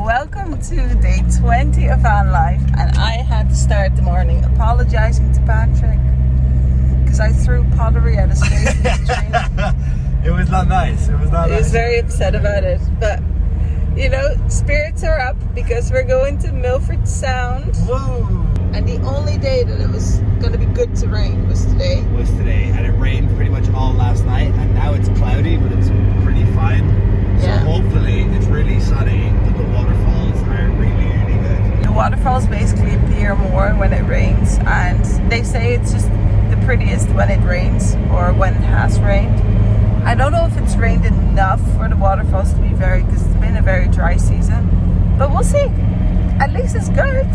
Welcome to day 20 of van life, and I had to start the morning apologizing to Patrick because I threw pottery at his face in the train. It was not nice. He was very upset about it, but you know, spirits are up because we're going to Milford Sound. Whoa! And the only day that it was going to be good to rain was today. And it rained pretty much all last night, and now it's cloudy, but it's pretty fine. So hopefully it's really sunny, but the waterfalls are really good. The waterfalls basically appear more when it rains, and they say it's just the prettiest when it rains or when it has rained. I don't know if it's rained enough for the waterfalls to be because it's been a very dry season, but we'll see. At least it's good.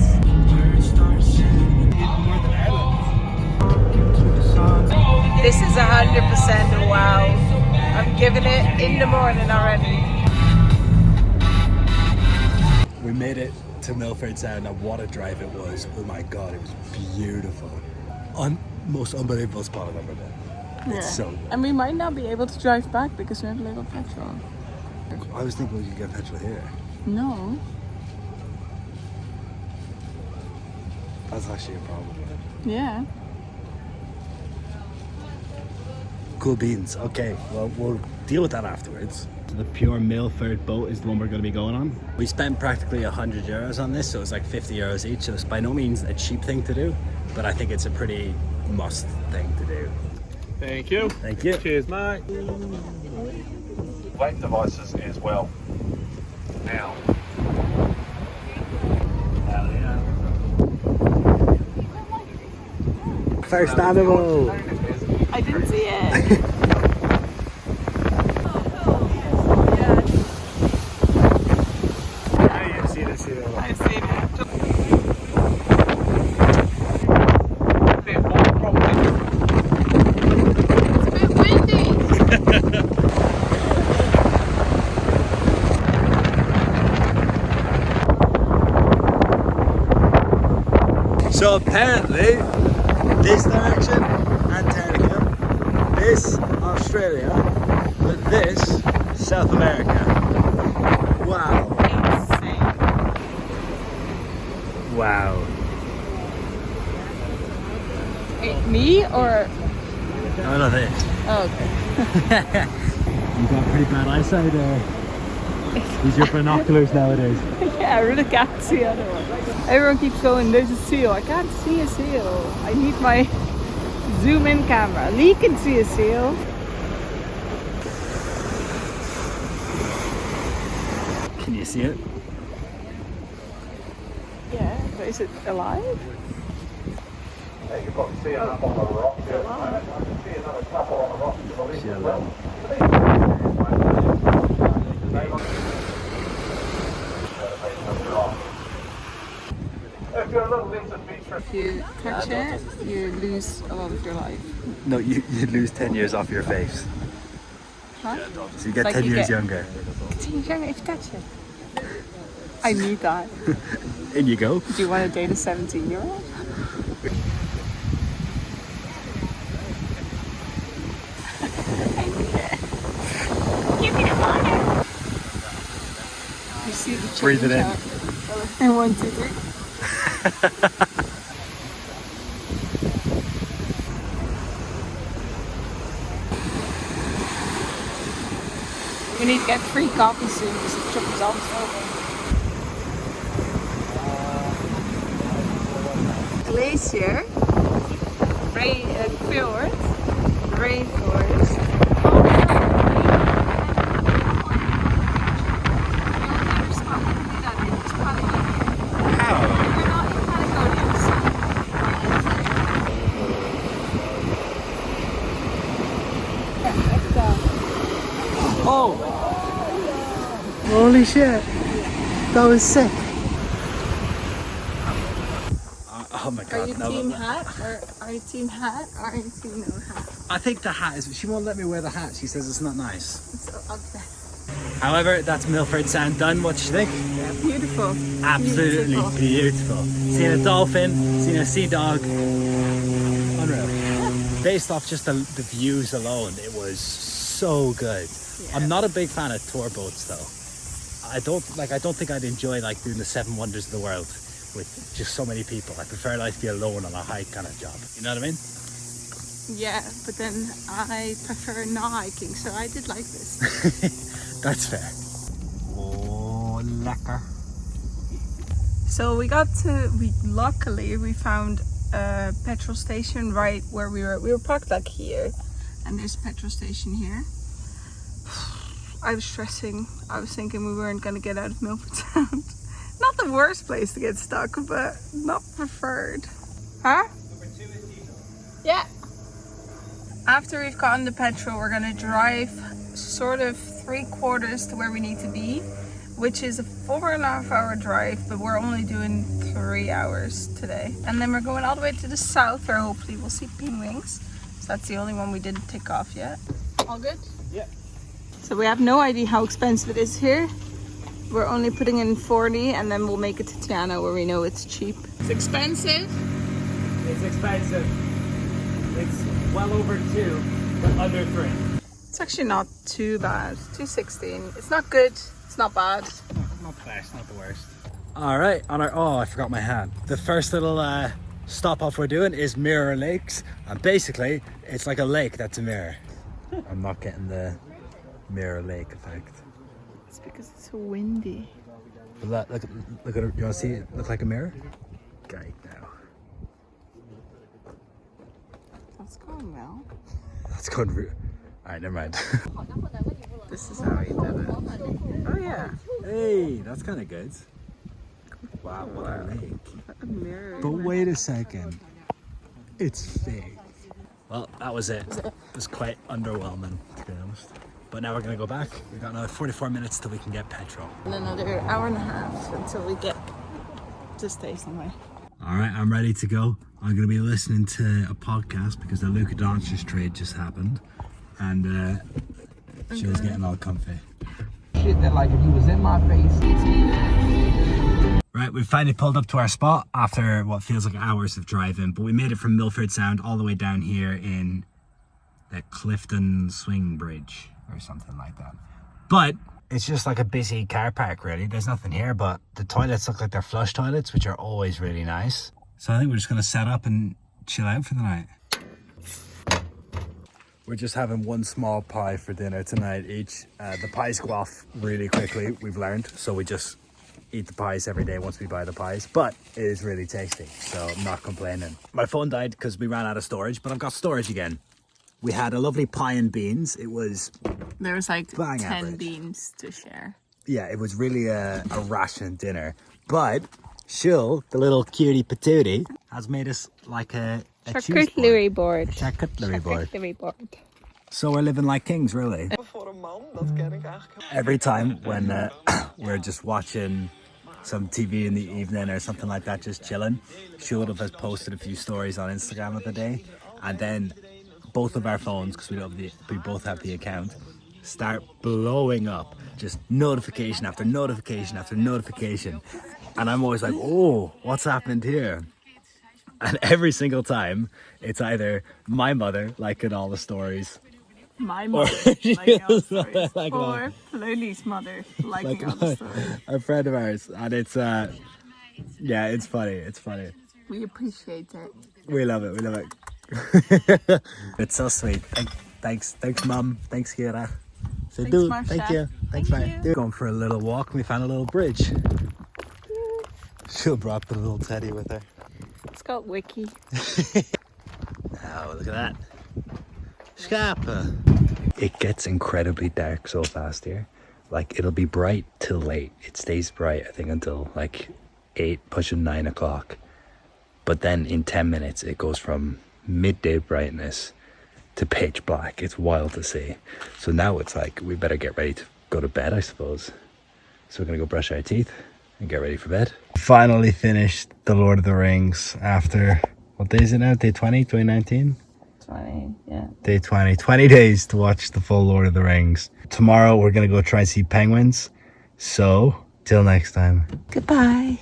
This is 100% a wow. I'm giving it in the morning already. We made it to Milford Sound, and what a drive it was. Oh my god, it was beautiful. Most unbelievable spot I've ever been. It's so good. And we might not be able to drive back because we have a little petrol. I was thinking we could get petrol here. No. That's actually a problem. Yeah. Cool beans. Okay, well, we'll deal with that afterwards. The pure Milford boat is the one we're going to be going on. We spent practically €100 on this, so it's like €50 each. So it's by no means a cheap thing to do, but I think it's a pretty must thing to do. Thank you. Thank you. Cheers, mate. Flight devices as well. Now. Hell yeah. First animal. I didn't see it. I see the seal. I've seen it. So apparently, this direction, Antarctica, this, Australia, but this, South America. Wow. Insane. Wow. Me or? No, not this. Oh, okay. You got pretty bad eyesight there. Use your binoculars nowadays. Yeah, I really can't see otherwise. Everyone keeps going, there's a seal. I can't see a seal. I need my zoom in camera. Lee can see a seal. Can you see it? Yeah, but is it alive? Yeah, you can probably see another on the rock. I can see another couple on the rock. See a little. If you're a little into feature. If you touch it, you lose a lot of your life. No, you lose 10 years off your face. Huh? So you get Like 10 you years get- younger. 10 years younger if you touch it. I need that. In you go. Do you want to date a 17-year-old? Give me the water. You see the change Breathe it in. out. And 1, 2, 3. We need to get free coffee soon because the trip is almost over. Glacier, Fjord, Rainforest. Oh! Holy shit! That was sick! Oh my god, Are you team hat or are you team hat or are you team no hat? I think the hat is. She won't let me wear the hat. She says it's not nice. It's okay. However, that's Milford Sound done. What do you think? Yeah, beautiful. Absolutely beautiful. Seen a dolphin, seen a sea dog. Unreal. Based off just the views alone, it was so good. Yeah. I'm not a big fan of tour boats though. I don't think I'd enjoy like doing the 7 wonders of the world with just so many people. I prefer like to be alone on a hike kind of job. You know what I mean? Yeah, but then I prefer not hiking, so I did like this. That's fair. Oh, lekker. So luckily we found a petrol station right where we were parked like here, and there's a petrol station here. I was stressing. I was thinking we weren't gonna get out of Milford Sound. Not the worst place to get stuck, but not preferred. Huh? Number 2 is diesel. Yeah. After we've gotten the petrol, we're gonna drive sort of 3/4 to where we need to be, which is a 4.5 hour drive, but we're only doing 3 hours today. And then we're going all the way to the south where hopefully we'll see penguins. So that's the only one we didn't tick off yet. All good? Yeah. So we have no idea how expensive it is here. We're only putting in 40 and then we'll make it to Tiana where we know it's cheap. It's expensive. It's expensive. It's well over 2, but under 3. It's actually not too bad. 216. It's not good. It's not bad. Not the best, not the worst. All right, oh, I forgot my hat. The first little stop off we're doing is Mirror Lakes, and basically it's like a lake that's a mirror. I'm not getting the mirror lake effect. It's because it's so windy. But look at it. You want to see it look like a mirror? Right now. That's going well. That's good. All right, never mind. This is how he did it. Oh yeah. Hey, that's kind of good. Wow, what a lake. A mirror. But wait a second. It's fake. Well, that was it. It was quite underwhelming, to be honest. But now we're going to go back. We've got another 44 minutes till we can get petrol. And another hour and a half until we get to stay somewhere. All right, I'm ready to go. I'm going to be listening to a podcast because the Luka Doncic trade just happened. And she was getting all comfy. Shit that like if he was in my face. Right, we've finally pulled up to our spot after what feels like hours of driving, but we made it from Milford Sound all the way down here in the Clifton Swing Bridge or something like that. But it's just like a busy car park really. There's nothing here, but the toilets look like they're flush toilets, which are always really nice. So I think we're just gonna set up and chill out for the night. We're just having one small pie for dinner tonight each. The pies go off really quickly, we've learned, so we just eat the pies every day once we buy the pies, but it is really tasty, so I'm not complaining. My phone died because we ran out of storage, but I've got storage again. We had a lovely pie and beans. It was There was like 10 average. beans to share. Yeah, it was really a ration dinner, but Shul, the little cutie patootie, has made us like a Charcuterie board. charcuterie board. Charcuterie board. So we're living like kings, really. Every time when we're just watching some TV in the evening or something like that, just chilling, Shul has posted a few stories on Instagram of the day, and then both of our phones, because we both have the account, start blowing up, just notification after notification after notification, and I'm always like, oh, what's happened here? And every single time, it's either my mother liking all the stories, My mother liking all the stories. Or Lulu's mother liking all the stories. a friend of ours, and it's yeah, it's funny. We appreciate it. We love it. It's so sweet. Thanks Mum. Thanks Kira. So Thanks, do Marsha. thank you. Thanks Thank you. Going for a little walk, and we found a little bridge. She brought the little teddy with her. It's called Wiki. Oh, look at that. Scarpa. It gets incredibly dark so fast here. Like, it'll be bright till late. It stays bright, I think, until like 8, pushing 9 o'clock. But then in 10 minutes, it goes from midday brightness to pitch black. It's wild to see. So now it's like, we better get ready to go to bed, I suppose. So we're gonna go brush our teeth and get ready for bed. Finally finished The Lord of the Rings after, what day is it now? Day 20, 2019? 20, yeah. Day 20. 20 days to watch the full Lord of the Rings. Tomorrow we're going to go try and see penguins. So, till next time. Goodbye.